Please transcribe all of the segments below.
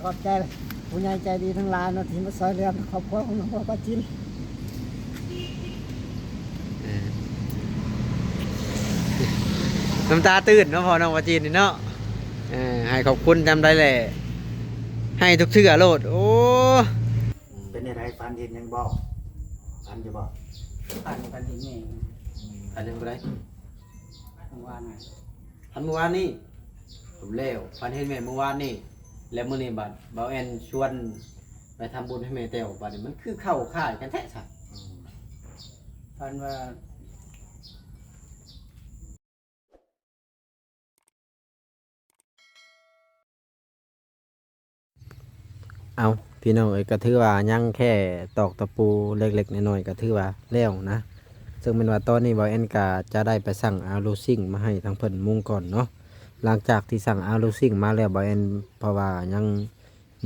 ขอบใจผู้ใหญ่ใจดีทั้งหลายเนาะที่มาซอยเรือครอบครัวของน้องพ่อป้าจินน้ำตาตื่นเนาะพอน้องวาจีนนี่เนาะให้ขอบคุณจำได้แหละให้ทุกเชื่อโลดโอ้เป็นอะไรฟันเห็นยังบอกฟันจะบอกฟันเห็นไงอันนึงไปไหนเมื่อวานไง อันเมื่อวานนี่ผมเล้วฟันเห็นแม่เมื่อวานนี่แล้วมื้อนี้บัดเบาแอนชวนไปทำบุญให้แม่แต้วบัดนี้มันคือเข้าค่ายกันแท้สักฟันว่าเอาพี่น้องเอ้ยก็ถือว่ายังแค่ตอกตะปูเล็กๆน้อยๆก็ถือว่าแล้วนะซึ่งเป็นว่าตอนนี้เบาแอนก็จะได้ไปสั่งอาลูซิ่งมาให้ทางเพิ่นมุงก่อนเนาะหลังจากที่สั่งอาลูซิ่งมาแล้วเบาแอนเพราะว่ายัง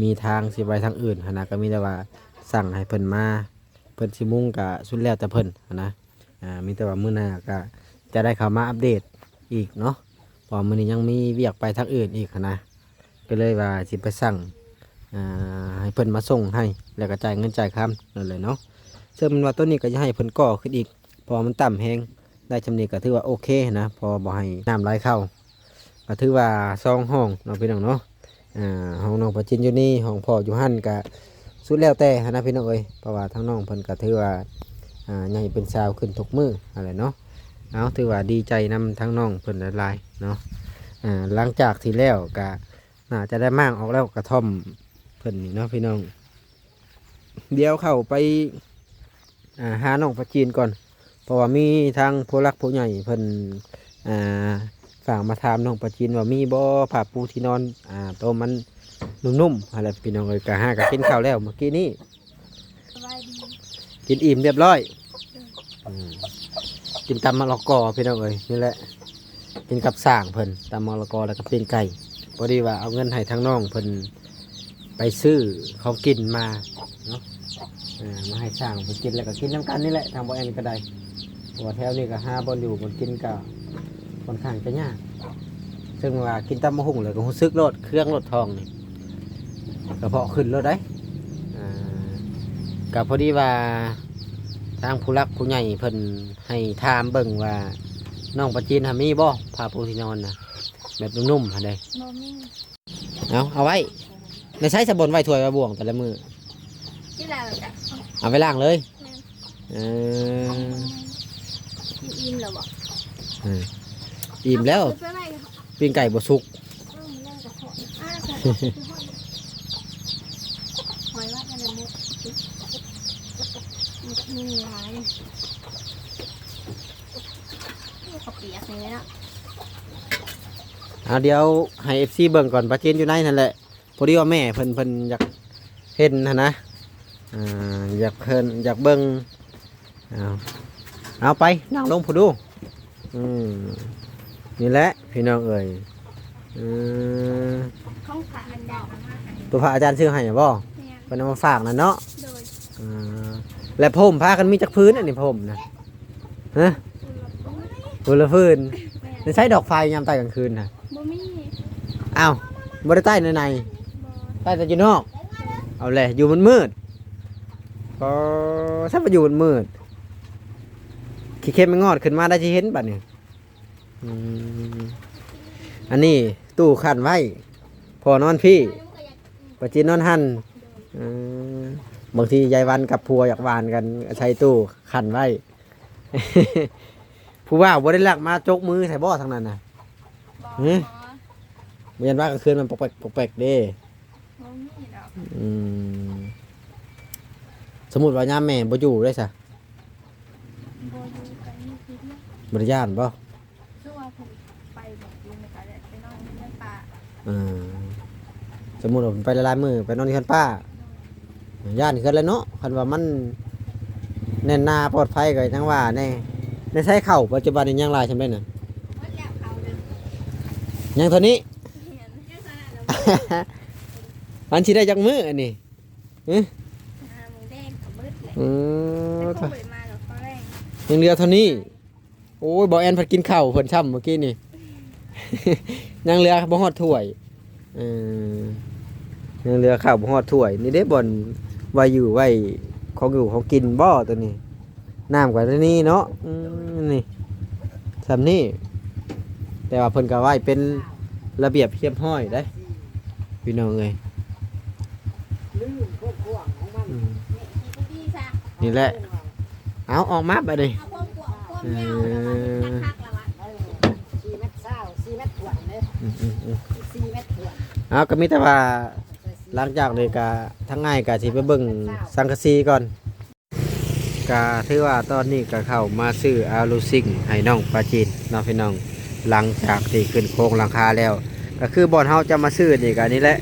มีทางสิไปทางอื่นนะก็มีแต่ว่าสั่งให้เพิ่นมาเพิ่นสิมุงก็สุดแล้วแต่เพิ่นนะมีแต่ว่ามื้อหน้าก็จะได้เข้ามาอัปเดตอีกเนาะเพราะมื้อนี้ยังมีเวียกไปทางอื่นอีกนะก็เลยว่าสิไปสั่งให้เพิ่นมาส่งให้แล้วก็จ่ายเงินจ่ายคำนั่นเลยเนาะซึ่งมันว่าต้นนี้ก็จะให้เพิ่นก่อขึ้นอีกพอมันต่ำแห้งได้ชำนีก็ถือว่าโอเคนะพอบ่ให้น้ำไหลเข้าก็ถือว่า2ห้องเนาะพี่น้องเนาะห้องน้องประจินอยู่นี่ห้องพ่ออยู่หั่นก็สุดแล้วแต่นะพี่น้องเอ้ยเพราะว่าทั้งน้องเพิ่นก็ถือว่าใหญ่เป็นสาวขึ้นทุกมืออะไรเนาะเอาถือว่าดีใจนำทั้งน้องเพิ่นหลายๆเนาะหลังจากที่แล้วก็น่าจะได้มั่งออกแล้วกระท่อมเพิ่นนี่เนาะพี่น้องเดี๋ยวเข้าไปหาน้องประจีนก่อนเพราะว่ามีทางผู้รักผู้ใหญ่เพิ่นฝากมาถามน้องประจีนว่ามีบ่ผ้าปูที่นอนตัวมันนุ่มๆอะไรพี่น้องเลยกะห้าก็กินข้าวแล้วเมื่อกี้นี้กินอิ่มเรียบร้อยกินตำมะละกอพี่น้องเอ้ยนี่แหละกินกับสร้างเพิ่นตำมะละกอแล้วก็ปิ้งไก่พอดีว่าเอาเงินให้ทางน้องเพิ่นไปซื้อเขากินมาเนาะมาให้สร้างเพิ่นกินแล้วก็กินน้ำกันนี่แหละทางบ่แอนก็ได้หัวแถวนี้ก็หาบอลอยู่บนกินก็ค่อนข้างจะยากซึ่งว่ากินตำมะฮุ่งเลยก็รู้สึกรสเครื่องรสทองนี่กระเพาะขึ้นรสได้ก็พอดีว่าทางผู้รักผู้ใหญ่เพิ่นให้ถามเบิ่งว่าน้องประจีนทำมีบ่ผ้าปูที่นอนนะแบบนุ่มๆฮะเด้เอาไว้ในใช้สบนไว้ถ้วยมาบ่วงแต่ละมือเอาไปล้างเลยอิ่มแล้วบ่อิ่มแล้วปิ้งไก่บสุกหอยว่ามันมุดมีหลายเขาเปียกเลยเนาะเอาเดี๋ยวให้เอฟซีเบิ่งก่อนปลาจีนอยู่ในนั่นแหละพอดีว่าแม่เพิ่นอยากเห็นนะอยากเพิ่นอยากเบิ่งเอาไปนั่งลงพอดูนี่แหละพี่น้องเอ๋ยของฝากอันดาวตัวพระอาจารย์ชื่อให้บ่เพิ่นเอามาฝากนั่นเนาะและผมพากันมีจักพื้นอันนี้ผมนะฮะพื้นละพื้นจะใช้ดอกไฟยามใต้กลางคืนนะบ่มีอ้าวบ่ได้ใต้ในใต้แต่อยู่นอกเอาแหละอยู่มันมืดก็ถ้ามาอยู่มันมืดขี้เข็มไม่งอดขึ้นมาได้จะเห็นบัดนี้อันนี้ตู้ขันไว้พอนอนพี่ปะจีนนอนหันบางทียายวันกับพัวอยากวานกันใช้ตู้ขันไว้ ผู้ว่าบ่ได้ลักมาจกมือใส่บ่อทางนั้นนะเรียนว่ากลางคืนมันปกแปกเด้สมมุติว่ายามแม่บ่อยู่ได้ซะบ่ได้ย่านบ่สมมุติว่าไปละลายมือไปนอนที่คันป้าย่านขึ้นแล้วเนาะคันว่ามันแน่นหน้าปลอดภัยก็จังว่าแน่ในใช้เข่าปัจจุบันนี้ยังลายใช่ไหมน่ะยังเท่านี้ มันชิได้จากมืออันนี้ยังเรือเท่านี้โอ้ยบอกแอนผัดกินข้าวเพิ่นช่ำเมื่อกี้นี่ยังเรือบ่ฮอดถ้วย ยังเหลือข้าวบ่ฮอดถ้วยนี่เด้บ่อนไว้อยู่ไว้ของอยู่ของกินบ่ตัวนี้น้ำกว่านี้เนาะนี่ซำนี้แต่ว่าเพิ่นก็ไว้เป็นระเบียบเรียบร้อยได้พี่น้องเอ้ย ลื่นพวกกวางของมัน ดีซะ นี่แหละเอาออกมาบัดนี้ เอาความกว้างความยาวแล้วมันคักๆแล้ววะ 4 เมตรเศร้า4 เมตรถวนเลย4 เมตรถวน เอาก็มีแต่ว่าหลังจากนี้ก็ทั้งง่ายก็สิไปเบิ่งสังกะสีก่อนก็ถือว่าตอนนี้ก็เข้ามาซื้ออาลูซิงให้น้องปลาจีนเน้องพี่น้องหลังจากที่ขึ้นโครงหลังคาแล้ว ก็คือบ่อนเฮาจะมาซื้อนี่ก็นี่แหละ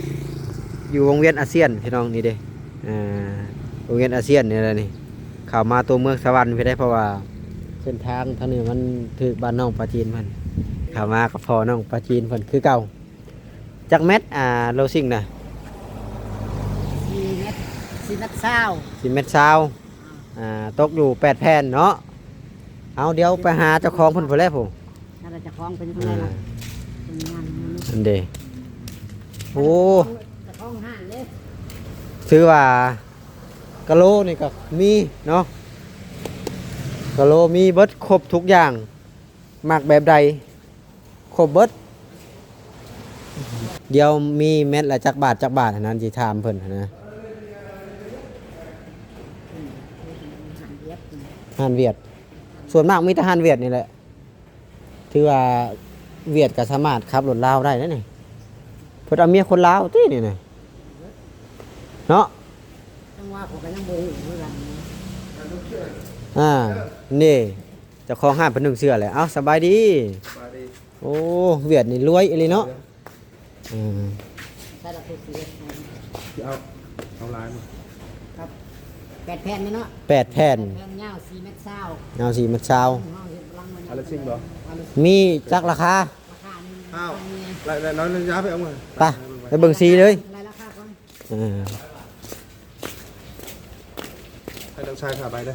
อยู่วงเวียนอาเซียนพี่น้องนี่เด้วงเวียนอาเซียนนี่แหละนี่เข้ามาตัวเมืองสวรรค์ไปได้เพราะว่าเส้นทางทางนี้มันถึกบ้านน้องปลาจีนมันเข้ามากับพ่อน้องปลาจีนเพิ่นคือเก่าจักเม็ดโลซิงน่ะ 4 เมตร4 เมตรเศร้า 10เม็ดซาวตกอยู่8แผ่นเนาะเอาเดี๋ยวไปหาเจ้าของเพิ่นพุ่นแหล้วผม ถ้าเราจะคล้องเป็นยังไงล่ะเป็นงานมัน อันเด้โอ้ จะคล้องห้างเลย ซื้อว่ากะโลนี่ก็มีเนาะกะโลมีเบิดครบทุกอย่างมักแบบใดครบเบิดเดี๋ยวมีเม็ดละจักบาทอันนั้นสิถามเพิ่นหั้นนะ หันเย็บ ฮานเวียดส่วนมากมีแต่ฮานเวียดนี่แหละถือว่าเวียดก็สามารถขับรถลาวได้นะนี่เพิ่นเอาเมียคนลาวตินี่น่ะเนาะ จังหวะผมก็ยังโมโหเหมือนกัน นี่เจ้าของห้างเป็นหนึ่งเสื้อเลยเอ้าสบายดีโอ้เวียดนี่รวยอีหลีเนาะ ใช่ละตัวเสีย เอาลายมา ครับ8 แผ่นนี่เนาะ 8แผ่น แผ่นยาว4 เมตรเศร้า เอาสิมันเช้า อะไรซิ่งเหรอ มีจักราคา ราคานี่ อ้าวแล้วน้อยย้าไปเอามา ไปเบิ่งสีเลย รายราคาก่อน ให้น้องชายพาไปได้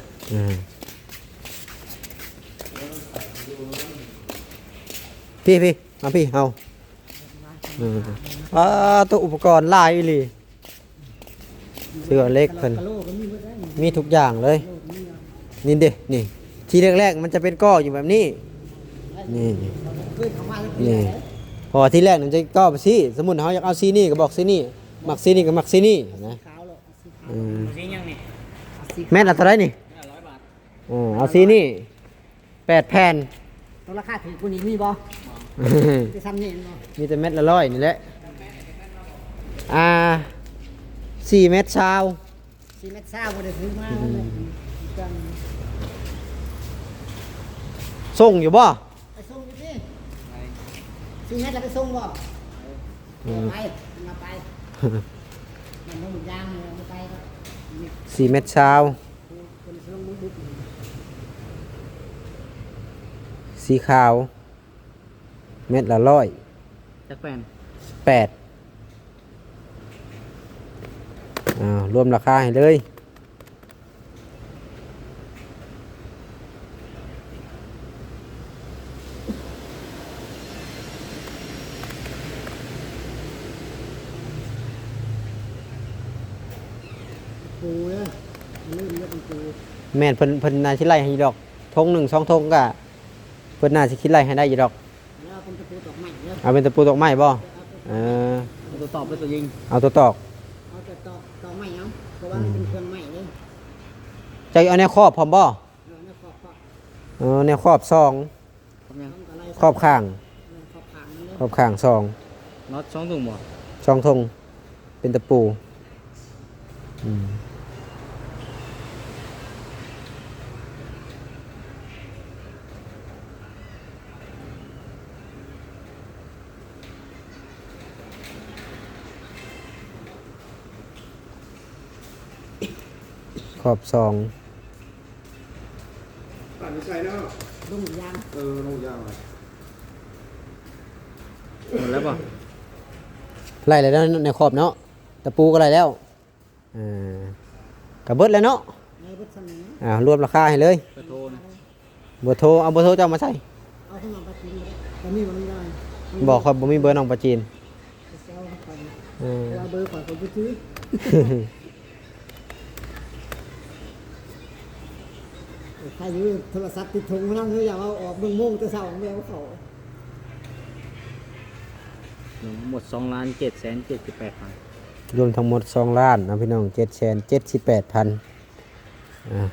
พี่มาพี่เอาตัวอุปกรณ์หลายอีหลีเสื้อเล็กเพิ่น กะโลก็มีเบิดได้ มีทุกอย่างเลย นี่เด้นี่ทีแรกๆมันจะเป็นก้ออยู่แบบนี้นี่ เคยเข้ามาแล้ว นี่พอที่แรกมันจะก้อไปสิสมมุติเขาอยากเอาซีนี่ก็บอกซีนี่มักซีนี่ก็มักซีนี่นะ ขาวเลยสีขาว สียังนี่ สี แม่นเอาเท่าไหรนี่ 100 บาท เอาซีนี่8แผ่น ตัวราคาถือกูนี่มีบ่จะทำนี่บ่ มีแต่เม็ดละร้อยนี่แหละ4 เม็ดเช้า 4 เมตรเศร้าบ่ได้ซื้อมาเลยจัง ส่งอยู่บ่ ไปส่งอยู่ที่4 เมตรแล้วไปส่งบ่ไปมาไปมันต้องยางเลยไปก็ 4 เม็ดเช้า คนส่งมุก สีขาว เม็ดละร้อย จักแป้น 8รวมราคาให้เลยปูเลยลืมเยอะเป็นปู แม่นเพิ่นน่าสิไล่ให้อยู่ดอกธง1 2ธงก็เพิ่นน่าสิคิดไล่ให้ได้อยู่ดอก แล้วเป็นตะปูตอกใหม่เนาะ เอาเป็นตะปูตอกไม้บ่เออ ตัวตอบเป็นตัวยิง เอาตัวตอก เอาแต่ตอกใหม่เอาเพราะว่ามันเป็นเครื่องใหม่เลย จะเอาแนวครอบพร้อมบ่ แล้วขอบ แนวครอบ2 ต้องอะไร ครอบข้าง ขอบขางมันเลย ครอบข้างน็อต2 ถุงบ่ 2ธงเป็นตะปูขอบ2 ป่านนี้ใช่เนาะ ลุ่มยาง ลงยาวเลย หมดแล้วบ่ ไล่เลยแล้วในขอบเนาะตะปูก็ไล่แล้วกระเบิดแล้วเนาะ ในพุทธศาสนาร วมราคาให้เลย กระโทน เบอร์โทรเอาเบอร์โทรเจ้ามาใส่ เอาขึ้นมาปฏิบัติแต่มีมันไม่ได้ บอกครับบ่มีเบอร์น้องปลาจีน เซลล์ไป เราเบอร์ก่อนผมไปซื้อใครอยู่โทรศัพท์ติดถุงนั่งเลยอย่าเอาออกเบิ่งโมงจะเศร้าแมวเขา หมด2,778,000 รวมทั้งหมด2ล้านนะพี่น้อง778,000อ่า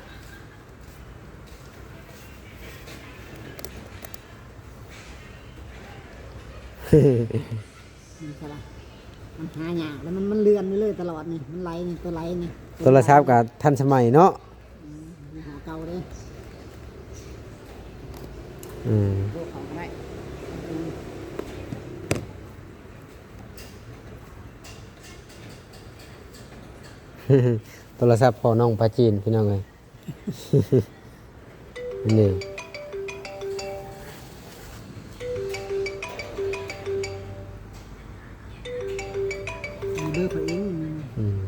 มันใช่ละมันหายากแล้วมันเลื่อนไปเลยตลอดนี่มันไหลนี่ตัวไหลนี่ โทรศัพท์กับทันสมัยเนาะ มันหาเก่าเลย อืม พวกเขาก็ได้ โทรศัพท์พอน้องปลาจีนพี่น้องเอ้ย นี่ เบอร์เขาเอง อืม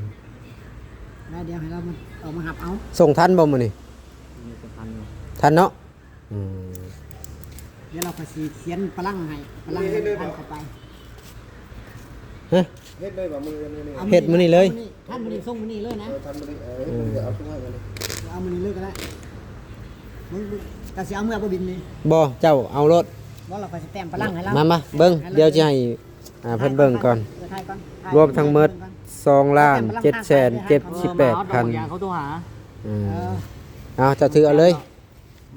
แล้วเดี๋ยวให้เรามันออกมาหับเอา ส่งทันบ่มื้อนี้ มีสพันอยู่ ทันเนาะอืม เดี๋ยวเราก็สีเขียนพลังให้พลังท่านเข้าไป ฮะ เฮ็ดเลยบ่มือนี่นี่ อา เฮ็ดมื้อนี้เลย ท่านมื้อนี้ส่งมื้อนี้เลยนะ ทำบ่ได้เอาขึ้นให้กันเลย เอามื้อนี้เลยก็ได้มึงกะสิเอาเมื่อบ่บินนี่ บ่เจ้าเอารถ ว่าเราก็สิแต้มพลังให้เรา มาเบิ่งเดี๋ยวจะให้เพิ่นเบิ่งก่อน ถ่ายก่อน รวมทั้งหมด2ล้าน778,000 เขาโทรหา อืมเอาเจ้าถือเอาเลย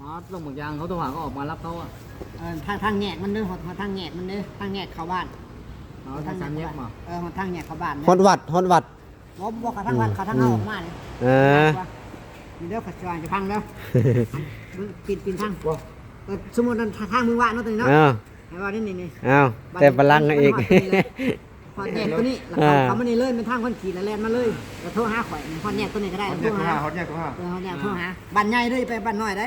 มาลงหมดยางเขาโทรหาก็ออกมารับเขาอ่ะ ทางแงกมันเด้อทางแงกมันเด้อทางแงกเข้าบ้าน เอาทางสามแยกมา ทางแงกเข้าบ้าน ฮอดวัดบ่เขาทางวัดเขาทางเอาออกมานี่ นี่เด้อขัดจวนจะพังแล้วปิดทางสมมุติทางมือว่านเนาะตัวนี้เนาะ อ้าว ให้ว่านี่ อ้าวแต่พลังให้อีก พอแยกตัวนี้แล้วเขามานี่เลยเป็นทางคนขี่แล้วแล่นมาเลยแล้วโทรหาข่อยพอแยกตัวนี้ก็ได้โทรหา ฮอตเนี่ยก็ฮะ โทรหาบ้านใหญ่เลยไปบ้านน้อยได้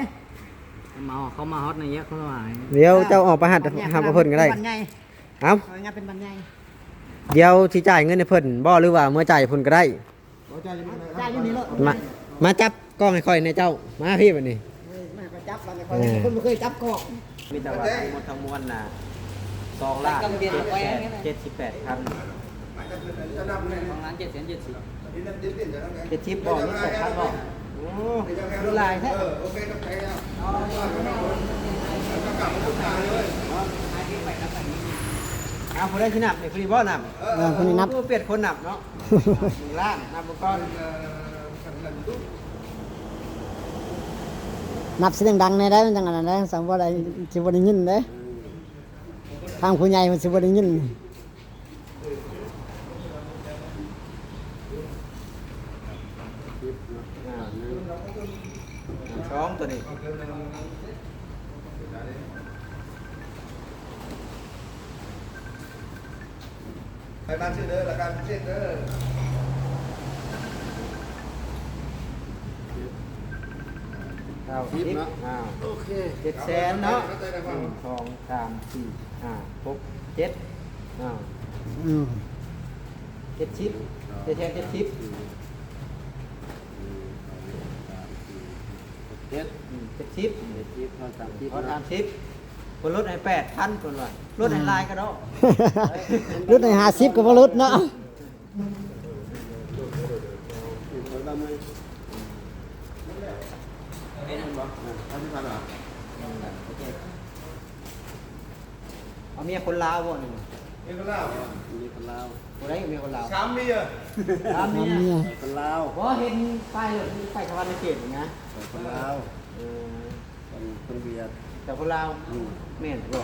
เขามาฮอตในแยกเขาโทรหา เดี๋ยวเจ้าออกไปหัดทำกับเพิ่นก็ได้ บ้านใหญ่ เอ้า เอางานเป็นบ้านใหญ่ เดี๋ยวสิจ่ายเงินให้เพิ่นบ่หรือว่าเมื่อจ่ายเพิ่นก็ได้ จ่ายอยู่นี่เลย มาจับกล้องให้ค่อยในเจ้ามาพี่บัดนี้ มาก็จับบ้านคนบ่เคยจับกอก มีแต่ว่าทั้งมวลน่ะ2ล้าน78,000 2,770,000 70บ่มี8,000บ่โอ้มีหลายแท้เอาผู้ได้สินับนี่ผู้นี้บ่นับ คนนี้นับ เปลี่ยนคนนับเนาะ1ล้านนับบ่ก่อน นับเสียงดังในได้มันจังอันนั้นได้สังว่าอะไรสิบ่ได้ยินเด้ทางผู้ใหญ่มันสิบ่ได้ยิน สองตัวนี้ รายการชื่อเด้อรายการเช็คเด้อ เอาทิปเนาะโอเค700,000เนาะ1 2 3 4 5 6 7อ้าว อืม 7ชิป7ชิป7ชิปพอ30คนลดให้8,000คนว่าลดให้ลายก็ได้ รถใน50ก็บ่รถเนาะ เอาเมียคนลาวบ่นี่ นี่ก็เล่า บ่ได้เมียคนลาว ช้ำมีอ่ะ ตามเมีย เมีย คนลาวบ่เห็นป้ายรถป้ายสวรรค์ในเขตนี่นะ คนลาว เออ คนเวียด แต่คนลาวแม่นบ่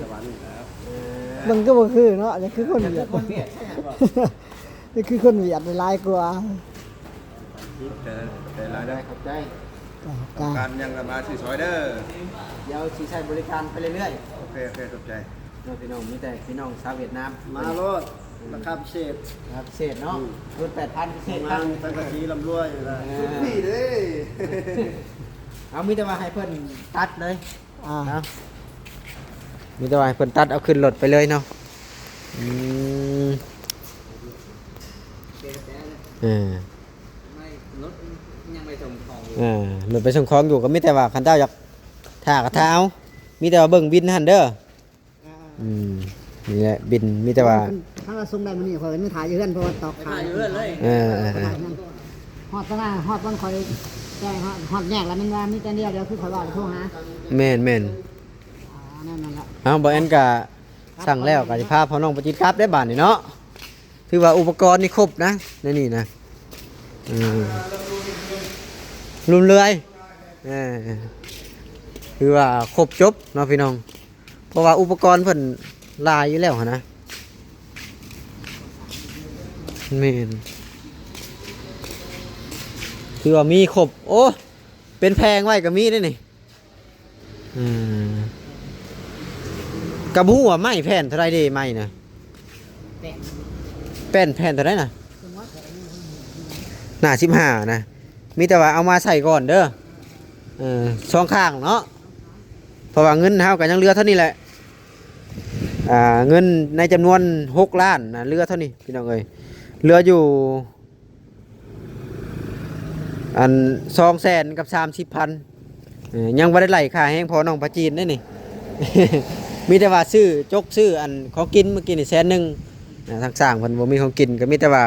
สวรรค์แล้ว เออ มันก็บ่คือเนาะนี่คือคน แต่ เวียด คนเวียดใช่บ่ นี่คือคนเวียดหลายกว่า แต่ราย ได้ ได้ ขอบใจ การยังมาสื่อซอยเด้อ เดี๋ยวสิใช้บริการไปเรื่อย โอเคขอบใจ ๆเนาะพี่น้องมีแต่พี่น้องชาวเวียดนาม มาโลดราคาพิเศษ ครับพิเศษเนาะรุ่น8,000พิเศษค ทา รับ งสังกะสีลำรวยนะพี่เด้ เอามีแต่ว่าให้เพิ่นตัดเลย อ่า เนาะมีแต่ว่าให้เพิ่นตัดเอาขึ้นรถไปเลยเนาะอืมไม่รถยังไปส่งของอยู่ รถไปส่งของอยู่ก็มีแต่ว่าคันเจ้าอยากท่าก็ท่าเอามีแต่ว่าเบิ่งวินหั่นเด้ออืม นี่แหละบินมีแต่ว่า ถ้าเราส่งได้มื้อนี้ข่อยไม่ถ่ายอยู่เฮือนเพราะว่าตอก ไป ขา ถ่าย ยอยู่เรื่อยเลย เออ ฮอดตะหน้าฮอดบ่ข่อยแจ้งฮอดแยกแล้วมันว่ามีแต่เดียวเดียวคือข่อยว่าโทรหา แม่นแม่น นั่นล่ะ เอาบ่แอนก็สั่งแล้วก็สิพาพ่อน้องไปจิตกลับได้บาดนี่เนาะถือว่าอุปกรณ์นี่ครบนะในนี่นะรุมเรือยคือว่าครบจบเนาะพี่น้องเพราะว่าอุปกรณ์เพิ่นหลายอยู่แล้วหั่นนะแม่นคือว่ามีครบโอ้เป็นแพงไว้ก็มีได้นี่กระบู้ว่าไม้แผ่นเท่าไรเดีไม้นะแผ่นเท่าไรนะหน้า15นะมีแต่ว่าเอามาใส่ก่อนเด้อช่องข้างเนาะเพราะว่าเงินเฮาก็ยังเหลือเท่านี้แหละเงินในจำนวน6 ล้านนะเหลือเท่านี้พี่น้องเอ้ยเหลืออยู่อัน200,000 กับ 30,000ยังบ่ได้ไหลค่าแห้งพอน้องปลาจีนได้นี่ มีแต่ว่าซื้อจกซื้ออันของกินเมื่อกี้นี่100,000ทางสร้างเพิ่นบ่มีของกินก็มีแต่ว่า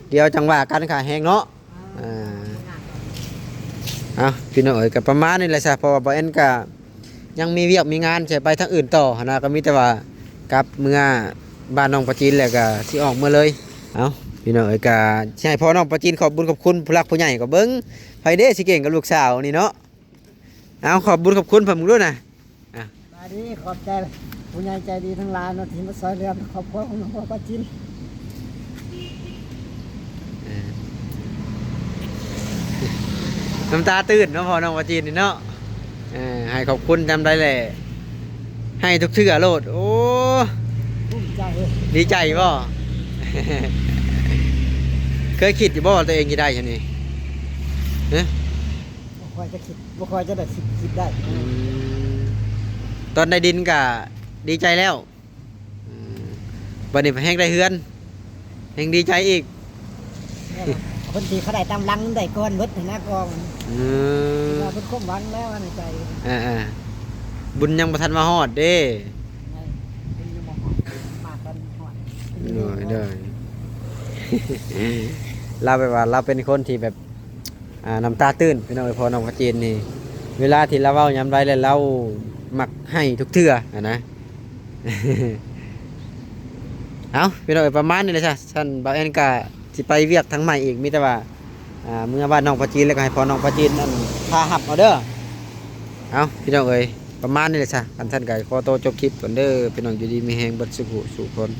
เดี๋ยวจังว่ากันค่าแห้งเนาะพี่น้องเอ๋ยก็ประมาณนี้แหละซะเพราะว่าบ่แอนก็ยังมีเวียกมีงานสิไปทางอื่นต่อหั่นนะก็มีแต่ว่ากลับเมื่อบ้านน้องปลาจีนแล้วก็สิออกเมื่อเลยพี่น้องเอ๋ยก็สิให้พ่อน้องปลาจีนขอบบุญขอบคุณผู้หลักผู้ใหญ่ก็เบิ่งไผเด้สิเก่งกับลูกสาวนี่เนาะขอบบุญขอบคุณเพิ่นด้วยนะ มาดีขอบใจผู้ใหญ่ใจดีทั้งหลายเนาะที่มาซอยเหลือครอบครัวของน้องปลาจิน น้ำตาตื่นเนาะพ่อน้องปลาจีนนี่เนาะให้ขอบคุณจำได้แหละให้ทุกเทื่อโลดโอ้ ภูมิใจเลย ดีใจบ่ เคยคิดอยู่บ่ว่าตัวเองจะได้ชนี้ บ่ค่อยจะคิดบ่ค่อยจะได้คิดได้ ตอนได้ดินก็ดีใจแล้ววันนี้แห้งได้เฮือนแห้งดีใจอีก คนที่เขาได้ตามลังได้ก้อนเบิดนะกองเราเป็นความหวังแล้วในใจ บุญยังบ่ทันมาฮอดเด้เป็นอยู่บ่มากกันฮอด เด้อ เราแบบว่าเราเป็นคนที่แบบน้ำตาตื้นพี่น้องพอน้องกระจีนนี่เวลาที่เราเว้ายามใดแล้วเรามักให้ทุกเทื่อนะ เอาพี่น้องประมาณนี้เลยจ้ะฉันบ่าวแอนก็สิไปเวียกทั้งใหม่อีกมีแต่ว่าเมื่อบ้านน้องปลาจีนแล้วก็ให้พอน้องปลาจีนนั่นพาหับเอาเด้อเอาพี่น้องเอ้ยประมาณนี้เลยจ้ะท่านก็ขอโตวจบคลิปก่อนเด้อพี่น้องอยู่ดีมีแฮงเบิดสุขสุขคน